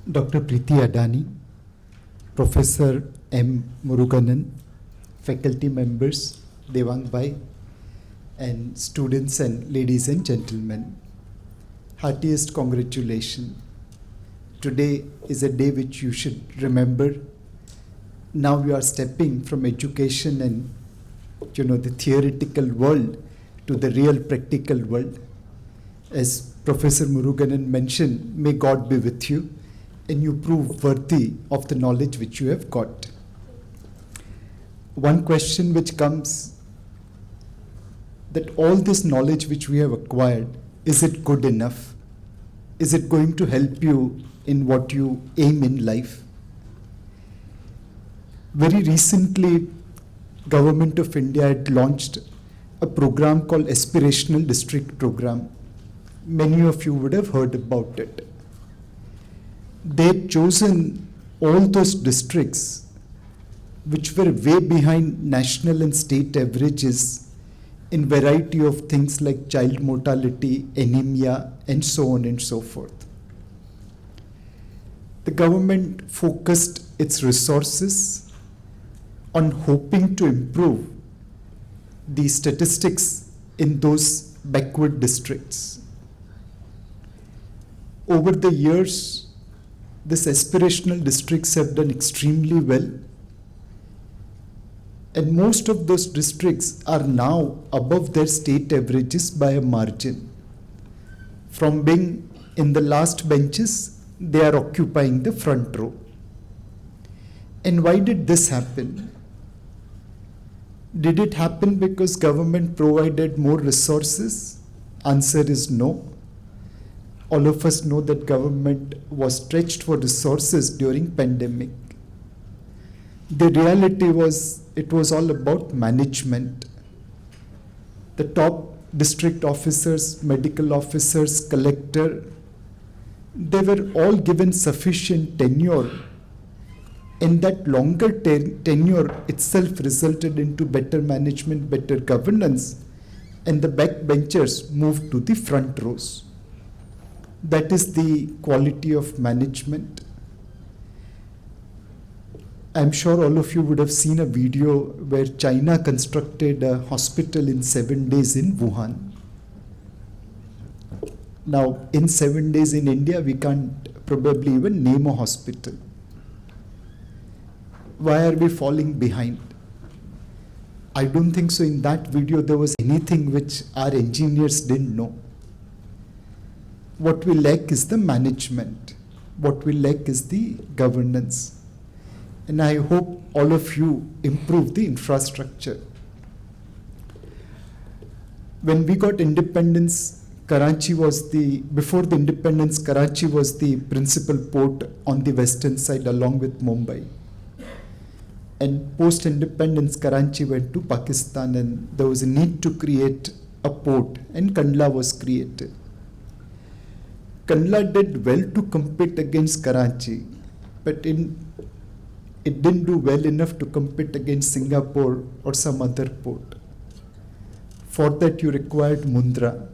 Dr. Preeti Adani, Professor M. Muruganan, faculty members, Devang Bhai, and students and ladies and gentlemen, heartiest congratulations. Today is a day which you should remember. Now you are stepping from education and the theoretical world to the real practical world. As Professor Muruganan mentioned, may God be with you and you prove worthy of the knowledge which you have got. One question which comes, that all this knowledge which we have acquired, is it good enough? Is it going to help you in what you aim in life? Very recently, Government of India had launched a program called Aspirational District Program. Many of you would have heard about it. They had chosen all those districts which were way behind national and state averages in variety of things like child mortality, anemia, and so on and so forth. The government focused its resources on hoping to improve the statistics in those backward districts. Over the years, these aspirational districts have done extremely well, and most of those districts are now above their state averages by a margin. From being in the last benches, they are occupying the front row. And why did this happen? Did it happen because government provided more resources? Answer is no. All of us know that government was stretched for resources during pandemic. The reality was, it was all about management. The top district officers, medical officers, collector, they were all given sufficient tenure, and that longer tenure itself resulted into better management, better governance, and the backbenchers moved to the front rows. That is the quality of management. I'm sure all of you would have seen a video where China constructed a hospital in 7 days in Wuhan. Now, in 7 days in India, we can't probably even name a hospital. Why are we falling behind? I don't think so. In that video, there was anything which our engineers didn't know. What we lack is the management. What we lack is the governance. And I hope all of you improve the infrastructure. When we got independence, before the independence, Karachi was the principal port on the western side along with Mumbai. And post-independence, Karachi went to Pakistan and there was a need to create a port, and Kandla was created. Kandla did well to compete against Karachi, but it didn't do well enough to compete against Singapore or some other port. For that you required Mundra.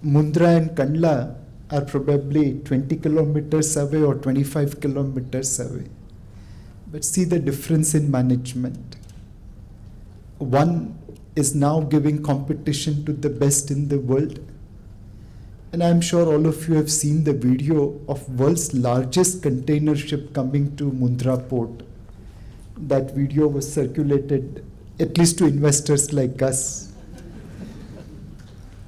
Mundra and Kandla are probably 20 kilometers away or 25 kilometers away. But see the difference in management. One is now giving competition to the best in the world. And I'm sure all of you have seen the video of world's largest container ship coming to Mundra port. That video was circulated at least to investors like us.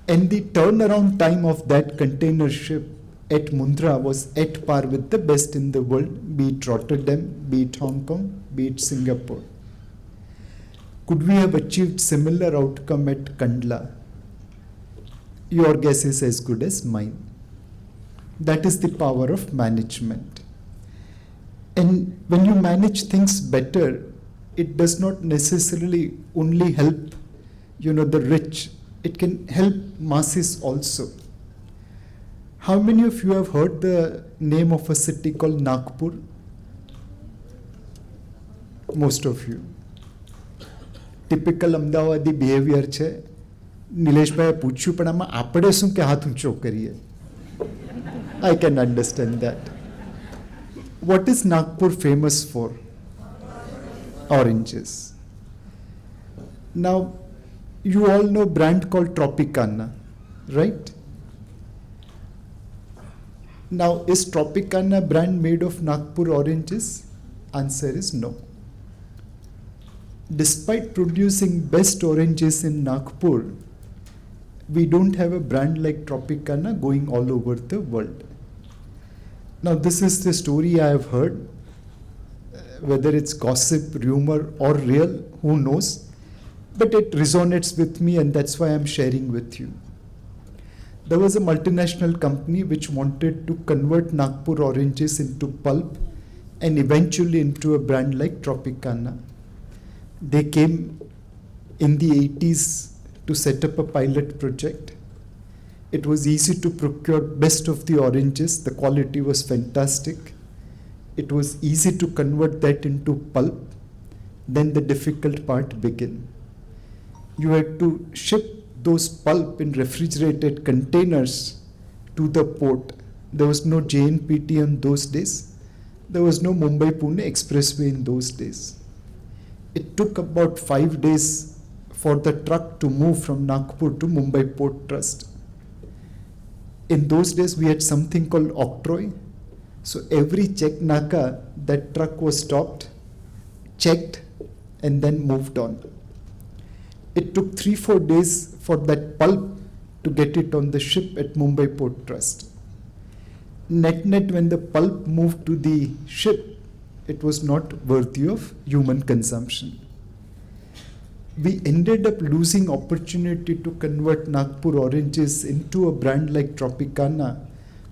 And the turnaround time of that container ship at Mundra was at par with the best in the world, be it Rotterdam, be it Hong Kong, be it Singapore. Could we have achieved similar outcome at Kandla? Your guess is as good as mine. That is the power of management. And when you manage things better, it does not necessarily only help, the rich. It can help masses also. How many of you have heard the name of a city called Nagpur? Most of you. Typical Ahmedabadi behavior છે. નિલેશભાઈએ પૂછ્યું પણ આમાં આપણે શું કે હાથ ઊંચો કરીએ? I can understand that. What is Nagpur famous for? Oranges. Now, you all know brand called Tropicana, right? Now, is Tropicana brand made of Nagpur oranges? Answer is no. Despite producing best oranges in Nagpur, we don't have a brand like Tropicana going all over the world. Now, this is the story I have heard. Whether it's gossip, rumor, or real, who knows? But it resonates with me, and that's why I'm sharing with you. There was a multinational company which wanted to convert Nagpur oranges into pulp and eventually into a brand like Tropicana. They came in the 80s to set up a pilot project. It was easy to procure best of the oranges. The quality was fantastic. It was easy to convert that into pulp. Then the difficult part began. You had to ship those pulp in refrigerated containers to the port. There was no JNPT in those days. There was no Mumbai-Pune expressway in those days. It took about 5 days for the truck to move from Nagpur to Mumbai Port Trust. In those days, we had something called octroi. So every check naka, that truck was stopped, checked, and then moved on. It took 3-4 days for that pulp to get it on the ship at Mumbai Port Trust. Net, when the pulp moved to the ship, it was not worthy of human consumption. We ended up losing opportunity to convert Nagpur oranges into a brand like Tropicana,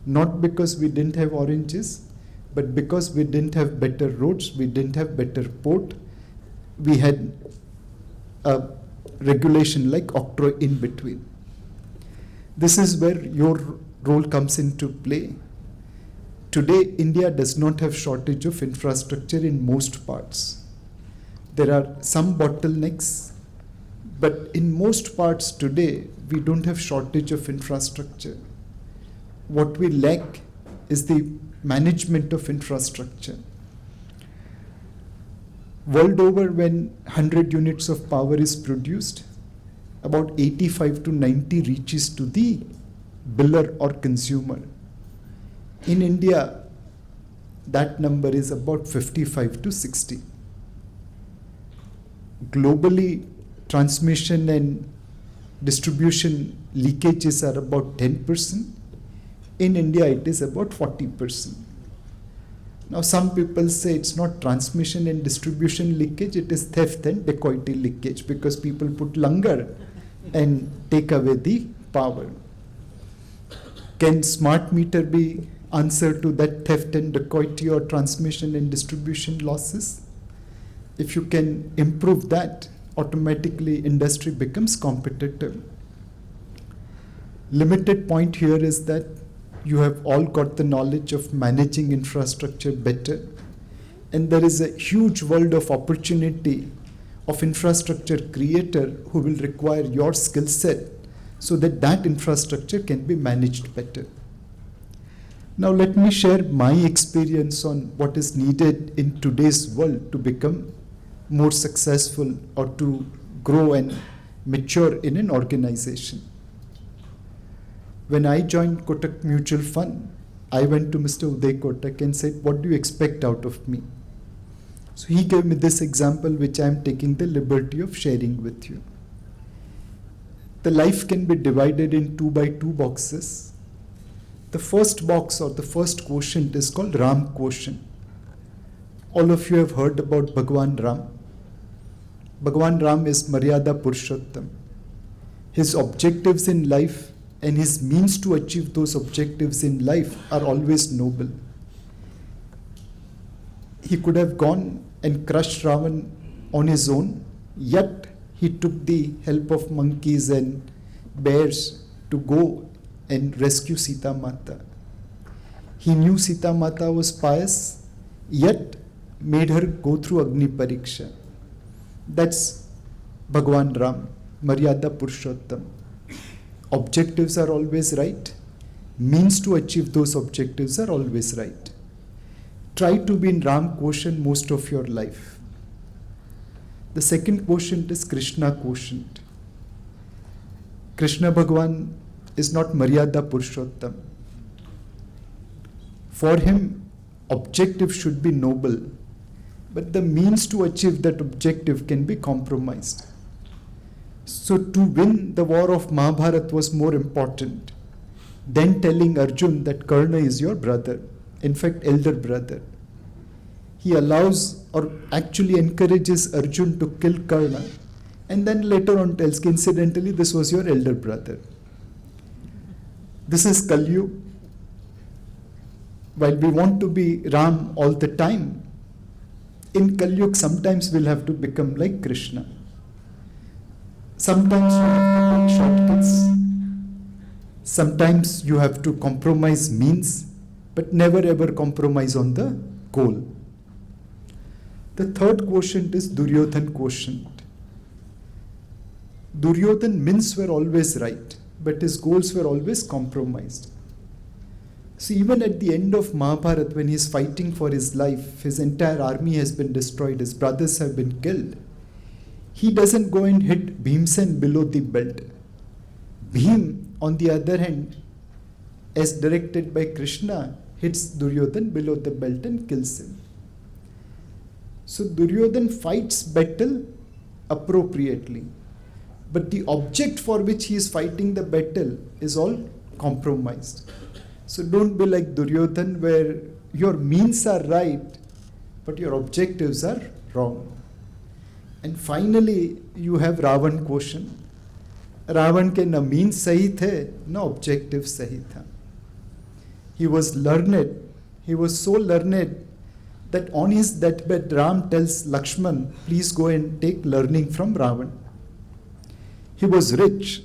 not because we didn't have oranges, but because we didn't have better roads, we didn't have better port, we had a regulation like octroi in between. This is where your role comes into play. Today, India does not have shortage of infrastructure in most parts. There are some bottlenecks, but in most parts today, we don't have shortage of infrastructure. What we lack is the management of infrastructure. World over, when 100 units of power is produced, about 85 to 90 reaches to the biller or consumer. In India, that number is about 55 to 60. Globally, transmission and distribution leakages are about 10%. In India, it is about 40%. Now, some people say it's not transmission and distribution leakage, it is theft and dacoity leakage, because people put langar and take away the power. Can smart meter be answer to that theft and dacoity or transmission and distribution losses? If you can improve that, automatically industry becomes competitive. Limited point here is that you have all got the knowledge of managing infrastructure better, and there is a huge world of opportunity of infrastructure creator who will require your skill set so that that infrastructure can be managed better. Now let me share my experience on what is needed in today's world to become more successful or to grow and mature in an organization. When I joined Kotak Mutual Fund, I went to Mr. Uday Kotak and said, what do you expect out of me? So he gave me this example, which I am taking the liberty of sharing with you. The life can be divided in 2 by 2 boxes. The first box or the first quotient is called Ram quotient. All of you have heard about Bhagwan Ram. Bhagwan Ram is Maryada Purushottam. His objectives in life and his means to achieve those objectives in life are always noble. He could have gone and crushed Ravan on his own, yet he took the help of monkeys and bears to go and rescue Sita Mata. He knew Sita Mata was pious, yet made her go through Agni Pariksha. That's Bhagwan Ram, Maryada Purushottam. Objectives are always right. Means to achieve those objectives are always right. try to be in Ram quotient most of your life. The second quotient is Krishna quotient. Krishna Bhagwan is not Maryada Purushottam. For him, objective should be noble, but the means to achieve that objective can be compromised. So to win the war of Mahabharata was more important than telling Arjun that Karna is your brother, in fact elder brother. He allows or actually encourages Arjun to kill Karna, and then later on tells, incidentally, this was your elder brother. This is Kali Yuga. While we want to be Ram all the time, in Kali Yuga sometimes we'll have to become like Krishna. Sometimes you have to take shortcuts. Sometimes you have to compromise means, but never ever compromise on the goal. The third quotient is Duryodhan quotient. Duryodhan means were always right, but his goals were always compromised. So even at the end of Mahabharata, when he is fighting for his life, his entire army has been destroyed, his brothers have been killed, he doesn't go and hit Bhimsen below the belt. Bhim, on the other hand, as directed by Krishna, hits Duryodhan below the belt and kills him. So Duryodhan fights battle appropriately, but the object for which he is fighting the battle is all compromised. So don't be like Duryodhan, where your means are right, but your objectives are wrong. And finally, you have Ravan quotient. Ravan ke na means sahi the, na objective sahi tha. He was learned. He was so learned that on his deathbed, Ram tells Lakshman, please go and take learning from Ravan. He was rich.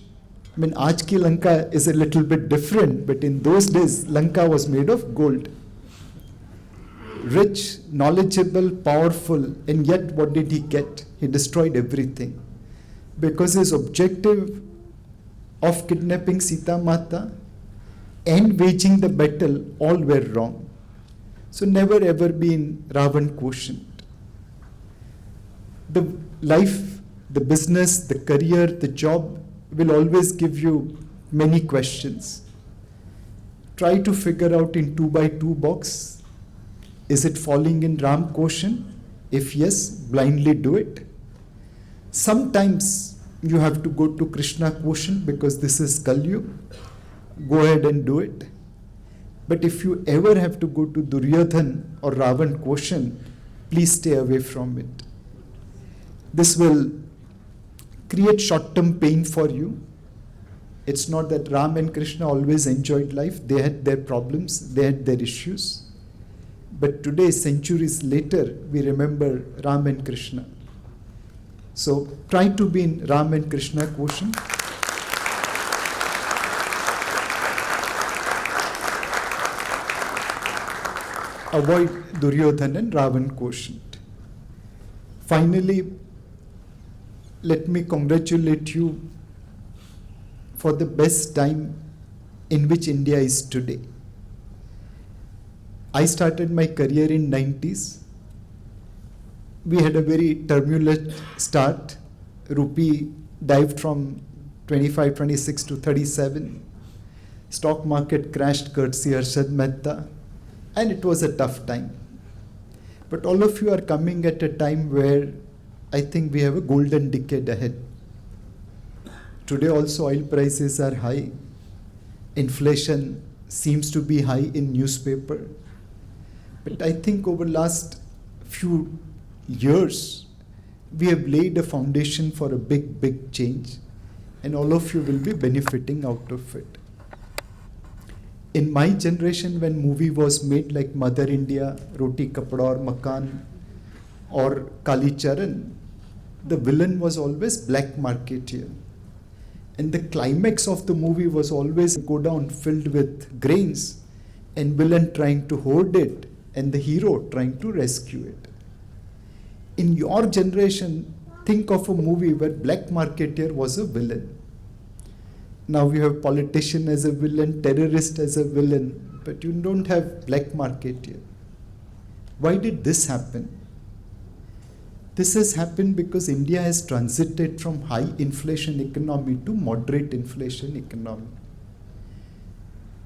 I mean, aaj ki Lanka is a little bit different, but in those days, Lanka was made of gold. Rich, knowledgeable, powerful, and yet what did he get? He destroyed everything. Because his objective of kidnapping Sita Mata and waging the battle all were wrong. So never ever be in Ravan quotient. The life, the business, the career, the job will always give you many questions. Try to figure out in 2x2 box, is it falling in Ram quotient? If yes, blindly do it. Sometimes you have to go to Krishna quotient because this is Kali Yuga. Go ahead and do it. But if you ever have to go to Duryodhan or Ravan quotient, please stay away from it. This will create short-term pain for you. It's not that Ram and Krishna always enjoyed life. They had their problems, they had their issues. But today, centuries later, we remember Ram and Krishna. So try to be in Ram and Krishna quotient. Avoid Duryodhan and Ravan quotient. Finally, let me congratulate you for the best time in which India is today. I started my career in 90s. We had a very turbulent start. Rupee dived from 25, 26 to 37. Stock market crashed courtesy Harshad Mehta. And it was a tough time. But all of you are coming at a time where I think we have a golden decade ahead. Today also oil prices are high. Inflation seems to be high in newspaper. But I think over last few years, we have laid a foundation for a big, big change. And all of you will be benefiting out of it. In my generation, when movie was made like Mother India, Roti Kapda or Makan or Kali Charan, the villain was always black marketeer. And the climax of the movie was always go down filled with grains and villain trying to hoard it and the hero trying to rescue it. In your generation, think of a movie where black marketeer was a villain. Now you have politician as a villain, terrorist as a villain, but you don't have black marketeer. Why did this happen? This has happened because India has transited from high inflation economy to moderate inflation economy.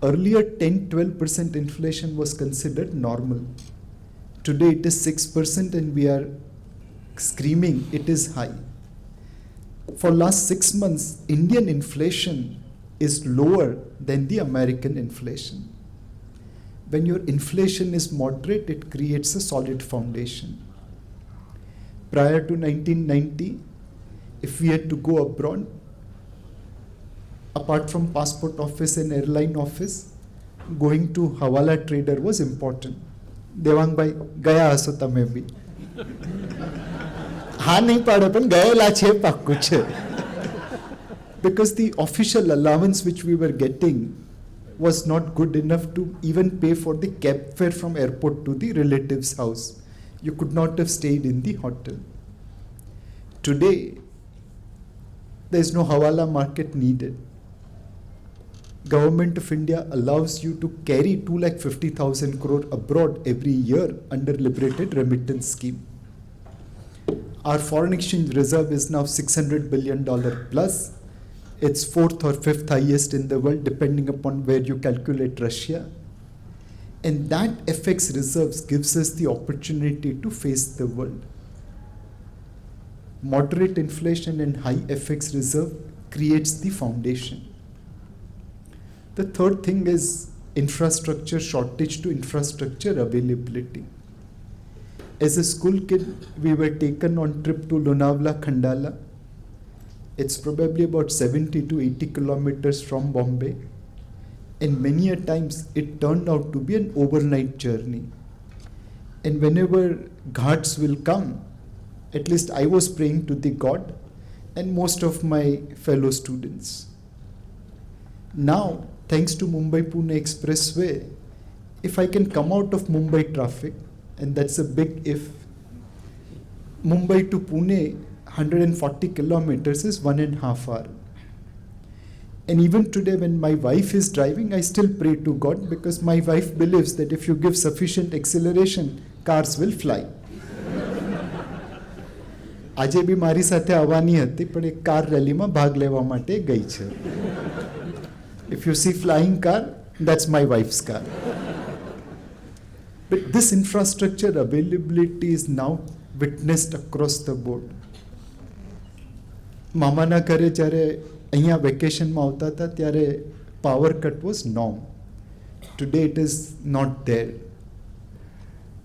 Earlier 10-12% inflation was considered normal. Today it is 6% and we are screaming it is high. For last 6 months, Indian inflation is lower than the American inflation. When your inflation is moderate, it creates a solid foundation. Prior to 1990, if we had to go abroad, apart from passport office and airline office, going to Hawala trader was important. Devang bhai, gaya haso tame bhi. Ha nahi pada pan gayela che pakku che. Because the official allowance which we were getting was not good enough to even pay for the cab fare from airport to the relative's house. You could not have stayed in the hotel. Today, there is no Hawala market needed. Government of India allows you to carry 2,50,000 crore abroad every year under liberated remittance scheme. Our foreign exchange reserve is now $600 billion plus. It's 4th or 5th highest in the world, depending upon where you calculate Russia. And that FX reserves gives us the opportunity to face the world. Moderate inflation and high FX reserve creates the foundation. The third thing is infrastructure shortage to infrastructure availability. As a school kid, we were taken on trip to Lonavala, Khandala. It's probably about 70 to 80 kilometers from Bombay. And many a times it turned out to be an overnight journey. And whenever ghats will come, at least I was praying to the God and most of my fellow students. Now, thanks to Mumbai-Pune Expressway, if I can come out of Mumbai traffic, and that's a big if, Mumbai to Pune, 140 kilometers is 1.5 hours. And even today when my wife is driving, I still pray to God because my wife believes that if you give sufficient acceleration, cars will fly. આજે બી મારી સાથે આવવાની હતી પણ એક car રેલીમાં ભાગ લેવા માટે ગઈ છે. If you see flying car, that's my wife's car. But this infrastructure availability is now witnessed across the board. મામાના ઘરે જ્યારે અહીંયા વેકેશનમાં આવતા હતા ત્યારે power cut was norm. Today it is not there.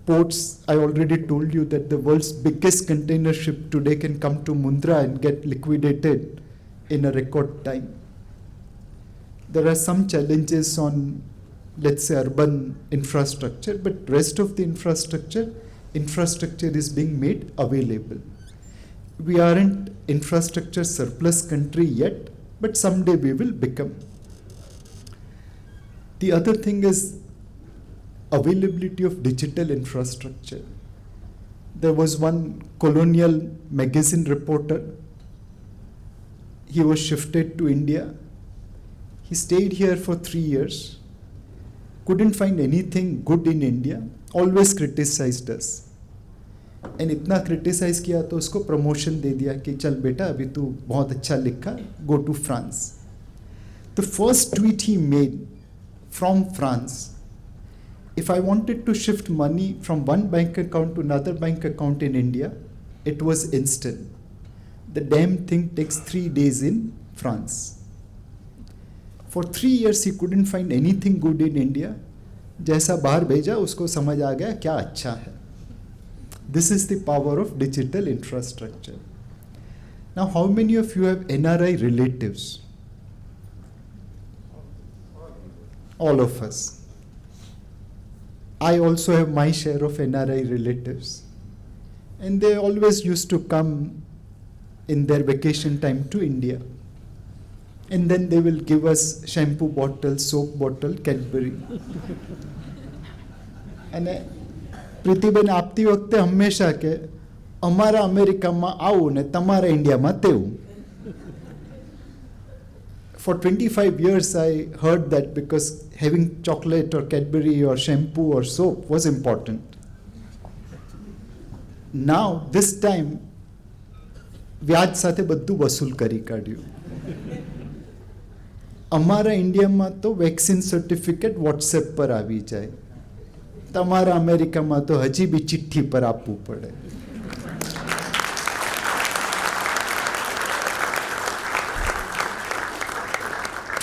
Ports, I already told you that the world's biggest container ship today can come to Mundra and get liquidated in a record time. There are some challenges on, let's say, urban infrastructure, but rest of the infrastructure is being made available. We aren't infrastructure surplus country yet, but someday we will become. The other thing is availability of digital infrastructure. There was one colonial magazine reporter. He was shifted to India. He stayed here for 3 years. Couldn't find anything good in India. Always criticized us. And इतना criticize किया तो उसको promotion दे दिया कि चल बेटा अभी तू बहुत अच्छा लिखा, go to France. The first tweet he made from France, if I wanted to shift money from one bank account to another bank account in India, it was instant. The damn thing takes 3 days in France. For 3 years he couldn't find anything good in India. जैसा बाहर भेजा उसको समझ आ गया क्या अच्छा है. This is the power of digital infrastructure. Now, how many of you have NRI relatives? All of us. I also have my share of NRI relatives. And they always used to come in their vacation time to India. And then they will give us shampoo bottle, soap bottle, Cadbury. And Pritiben આપતી વખતે હંમેશા કે અમારા અમેરિકામાં આવું ને તમારા ઇન્ડિયામાં તેવું. For 25 years I heard that because having chocolate or Cadbury or shampoo or soap was important. Now, this time, વ્યાજ સાથે બધું વસૂલ કરી કાઢ્યું. અમારા ઇન્ડિયામાં તો વેક્સિન સર્ટિફિકેટ વોટ્સએપ પર આવી જાય. તમારા અમેરિકામાં તો હજી બી ચિઠ્ઠી પર આપવું પડે.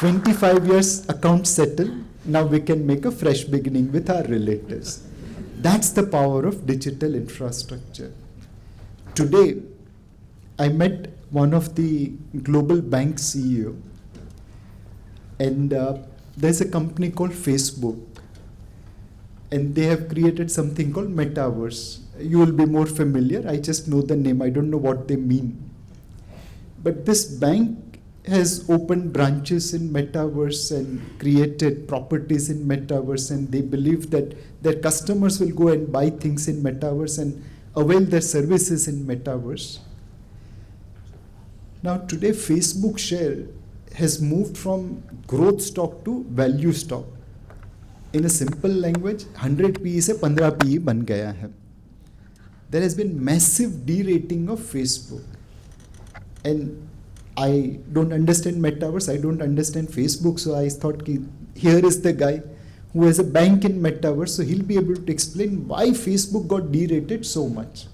"25 years account settled, now we can make a fresh beginning with our relatives." That's the power of digital infrastructure. Today, I met one of the global bank CEO, and there's a company called Facebook, and they have created something called Metaverse. You will be more familiar. I just know the name. I don't know what they mean. But this bank has opened branches in Metaverse and created properties in Metaverse, and they believe that their customers will go and buy things in Metaverse and avail their services in Metaverse. Now today, Facebook share has moved from growth stock to value stock. In a simple language, 100 PE से 15 PE बन गया है. There has been massive derating of Facebook. And I don't understand Metaverse, I don't understand Facebook, so I thought here is the guy who has a bank in Metaverse, so he'll be able to explain why Facebook got derated so much.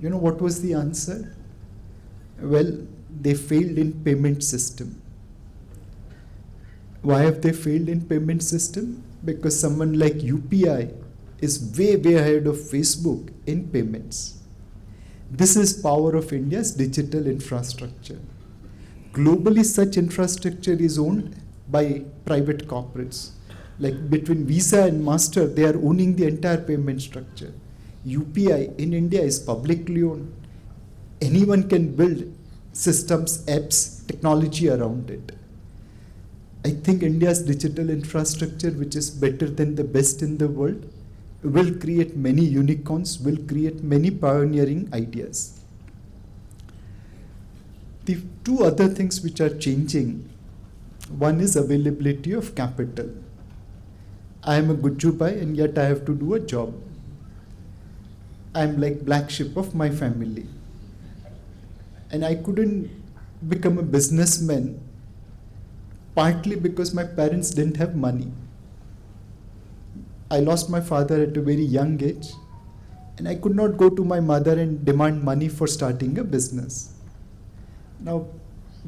You know what was the answer? Well, they failed in payment system. Why have they failed in payment system? Because someone like UPI is way ahead of Facebook in payments. This is power of India's digital infrastructure. Globally, such infrastructure is owned by private corporates. Like between Visa and Master, they are owning the entire payment structure. UPI in India is publicly owned. Anyone can build systems, apps, technology around it. I think India's digital infrastructure, which is better than the best in the world, will create many unicorns, will create many pioneering ideas. The two other things which are changing, one is availability of capital. I am a Gujjubai and yet I have to do a job. I am like black sheep of my family. And I couldn't become a businessman partly because my parents didn't have money. I lost my father at a very young age, and I could not go to my mother and demand money for starting a business. Now,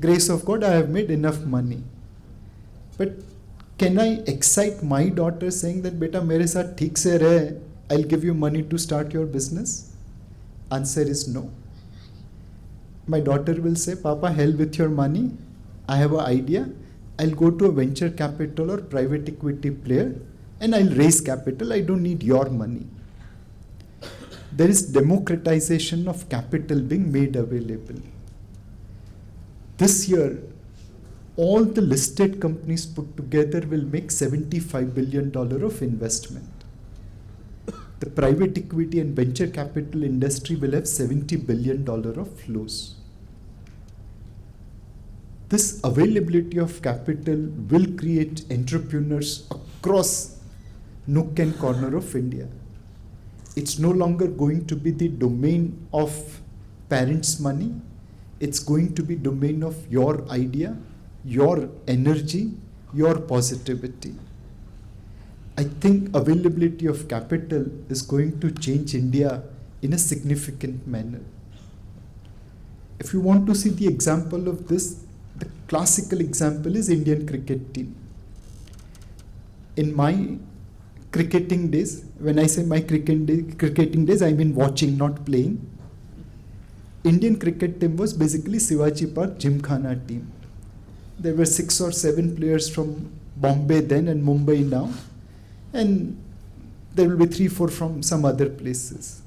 grace of God, I have made enough money. But can I excite my daughter saying that, "Beta, mere saath theek se rahe, I'll give you money to start your business"? Answer is no. My daughter will say, "Papa, hell with your money. I have an idea. I'll go to a venture capital or private equity player and I'll raise capital. I don't need your money." There is democratization of capital being made available. This year, all the listed companies put together will make $75 billion of investment. The private equity and venture capital industry will have $70 billion of flows. This availability of capital will create entrepreneurs across nook and corner of India. It's no longer going to be the domain of parents' money. It's going to be domain of your idea, your energy, your positivity. I think availability of capital is going to change India in a significant manner. If you want to see the example of this, the classical example is Indian cricket team. In my cricketing days, when I say my cricketing days, I mean watching, not playing. Indian cricket team was basically Shivaji Park Gymkhana team. There were 6 or 7 players from Bombay then and Mumbai now, and there will be 3-4 from some other places.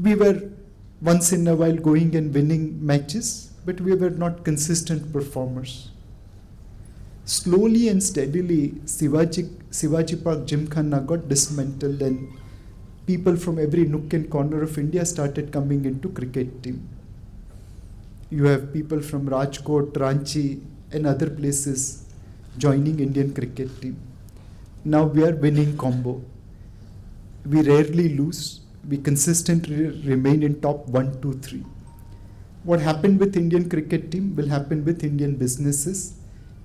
We were once in a while going and winning matches, but we were not consistent performers. Slowly and steadily, Shivaji Park Gymkhana got dismantled and people from every nook and corner of India started coming into cricket team. You have people from Rajkot, Ranchi and other places joining Indian cricket team. Now we are winning combo. We rarely lose, We consistently remain in top 1, 2, 3. What happened with Indian cricket team will happen with Indian businesses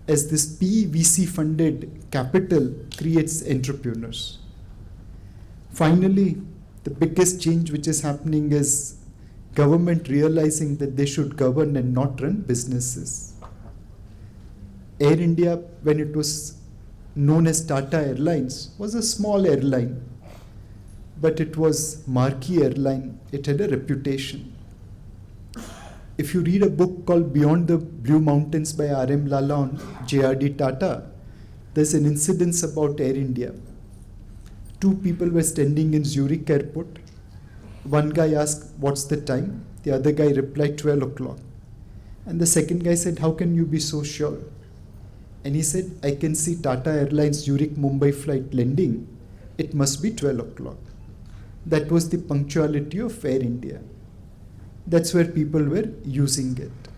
as this PVC funded capital creates entrepreneurs. Finally, the biggest change which is happening is government realizing that they should govern and not run businesses. Air India, when it was known as Tata Airlines, was a small airline, but it was marquee airline. It had a reputation. If you read a book called Beyond the Blue Mountains by R.M. Lala on J.R.D. Tata, there's an incident about Air India. Two people were standing in Zurich airport. One guy asked, "What's the time?" The other guy replied, 12 o'clock. And the second guy said, "How can you be so sure?" And he said, "I can see Tata Airlines Zurich Mumbai flight landing. It must be 12 o'clock. That was the punctuality of Air India. That's where people were using it.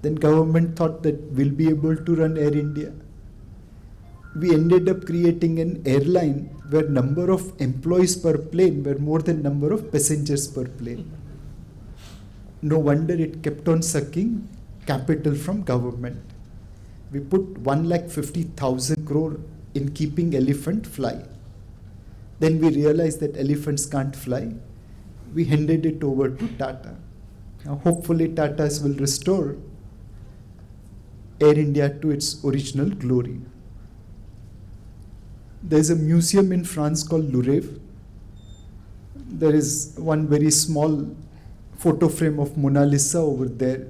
Then government thought that we'll be able to run Air India. We ended up creating an airline where number of employees per plane were more than number of passengers per plane. No wonder it kept on sucking capital from government. We put 1,50,000 crore in keeping elephant fly. Then we realized that elephants can't fly. We handed it over to Tata. Now hopefully Tatas will restore Air India to its original glory. There's a museum in France called Louvre. There is one very small photo frame of Mona Lisa over there.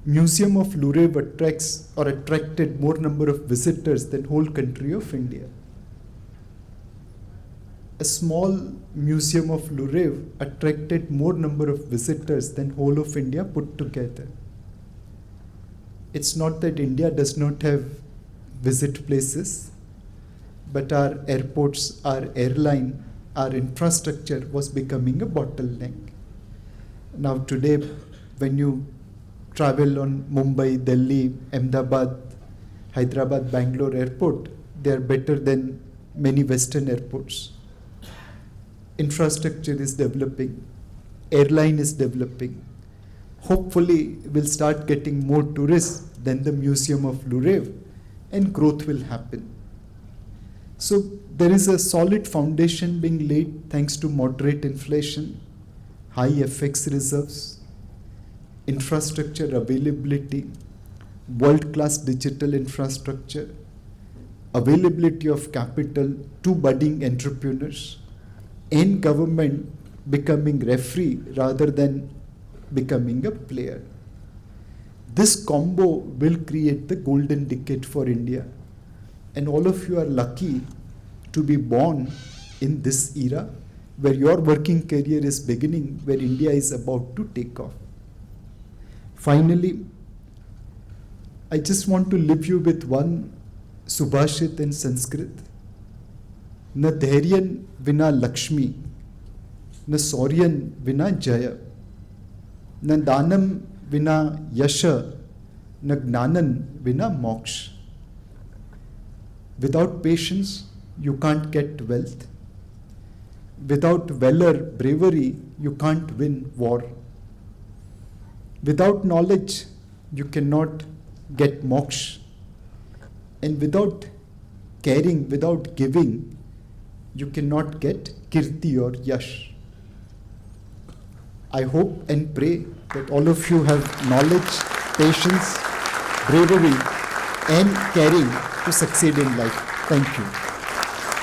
Museum of Louvre attracts or attracted more number of visitors than whole country of India. A small museum of Louvre attracted more number of visitors than whole of India put together. It's not that India does not have visit places, but our airports, our airline, our infrastructure was becoming a bottleneck. Now today, when you travel on Mumbai, Delhi, Ahmedabad, Hyderabad, Bangalore airport, they are better than many Western airports. Infrastructure is developing, airline is developing. Hopefully, we'll start getting more tourists than the Museum of Louvre, and growth will happen. So there is a solid foundation being laid thanks to moderate inflation, high FX reserves, infrastructure availability, world-class digital infrastructure, availability of capital to budding entrepreneurs, and government becoming referee rather than becoming a player. This combo will create the golden decade for India. And all of you are lucky to be born in this era where your working career is beginning, where India is about to take off. Finally, I just want to leave you with one Subhashit in Sanskrit. Na dhairyan vina Lakshmi, na sauryan vina Jaya, na danam vina Yasha, na gnanan vina Moksha. Without patience, you can't get wealth. Without valor, bravery, you can't win war. Without knowledge, you cannot get moksha. And without caring, without giving, you cannot get kirti or yash. I hope and pray that all of you have knowledge, patience, bravery, and caring to succeed in life. Thank you.